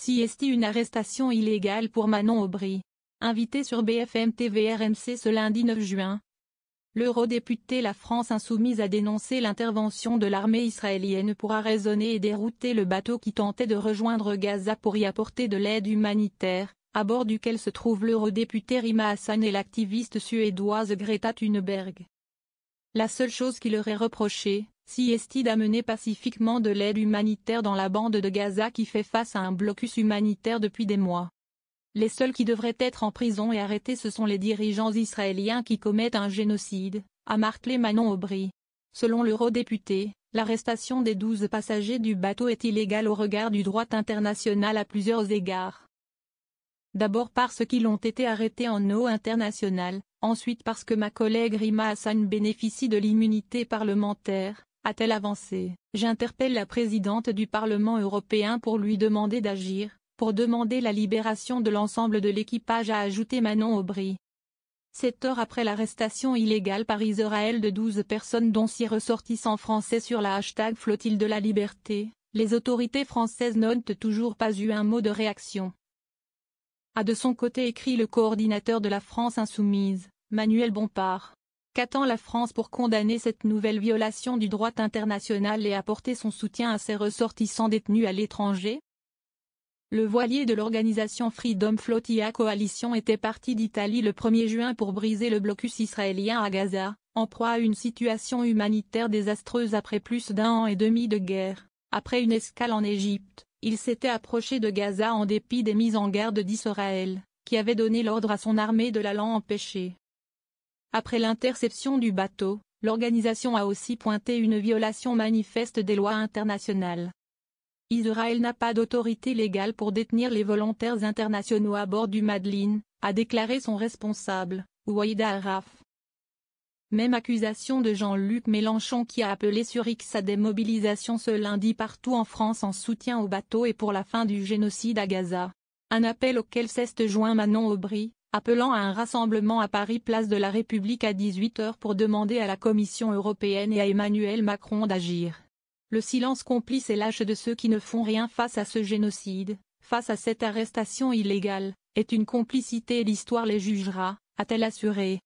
CST une arrestation illégale pour Manon Aubry. Invité sur BFM TV RMC ce lundi 9 juin. L'eurodéputé La France Insoumise a dénoncé l'intervention de l'armée israélienne pour arraisonner et dérouter le bateau qui tentait de rejoindre Gaza pour y apporter de l'aide humanitaire, à bord duquel se trouvent l'eurodéputé Rima Hassan et l'activiste suédoise Greta Thunberg. La seule chose qui leur est reprochée, c'est d'amener pacifiquement de l'aide humanitaire dans la bande de Gaza qui fait face à un blocus humanitaire depuis des mois. Les seuls qui devraient être en prison et arrêtés ce sont les dirigeants israéliens qui commettent un génocide, a martelé Manon Aubry. Selon l'eurodéputé, l'arrestation des 12 passagers du bateau est illégale au regard du droit international à plusieurs égards. D'abord parce qu'ils ont été arrêtés en eau internationale, ensuite parce que ma collègue Rima Hassan bénéficie de l'immunité parlementaire, a-t-elle avancé. J'interpelle la présidente du Parlement européen pour lui demander d'agir, pour demander la libération de l'ensemble de l'équipage, a ajouté Manon Aubry. 7 heures après l'arrestation illégale par Israël de 12 personnes dont 6 ressortissants français sur la #Flottille de la Liberté, les autorités françaises n'ont toujours pas eu un mot de réaction. A de son côté écrit le coordinateur de la France Insoumise, Manuel Bompard. Qu'attend la France pour condamner cette nouvelle violation du droit international et apporter son soutien à ses ressortissants détenus à l'étranger? Le voilier de l'organisation Freedom Flotilla Coalition était parti d'Italie le 1er juin pour briser le blocus israélien à Gaza, en proie à une situation humanitaire désastreuse après plus d'1 an et demi de guerre. Après une escale en Égypte, il s'était approché de Gaza en dépit des mises en garde d'Israël, qui avait donné l'ordre à son armée de l'empêcher. Après l'interception du bateau, l'organisation a aussi pointé une violation manifeste des lois internationales. Israël n'a pas d'autorité légale pour détenir les volontaires internationaux à bord du Madeleine, a déclaré son responsable, Walid Araf. Même accusation de Jean-Luc Mélenchon qui a appelé sur X à des mobilisations ce lundi partout en France en soutien au bateau et pour la fin du génocide à Gaza. Un appel auquel s'est joint Manon Aubry, appelant à un rassemblement à Paris place de la République à 18 h pour demander à la Commission européenne et à Emmanuel Macron d'agir. Le silence complice et lâche de ceux qui ne font rien face à ce génocide, face à cette arrestation illégale, est une complicité et l'histoire les jugera, a-t-elle assuré.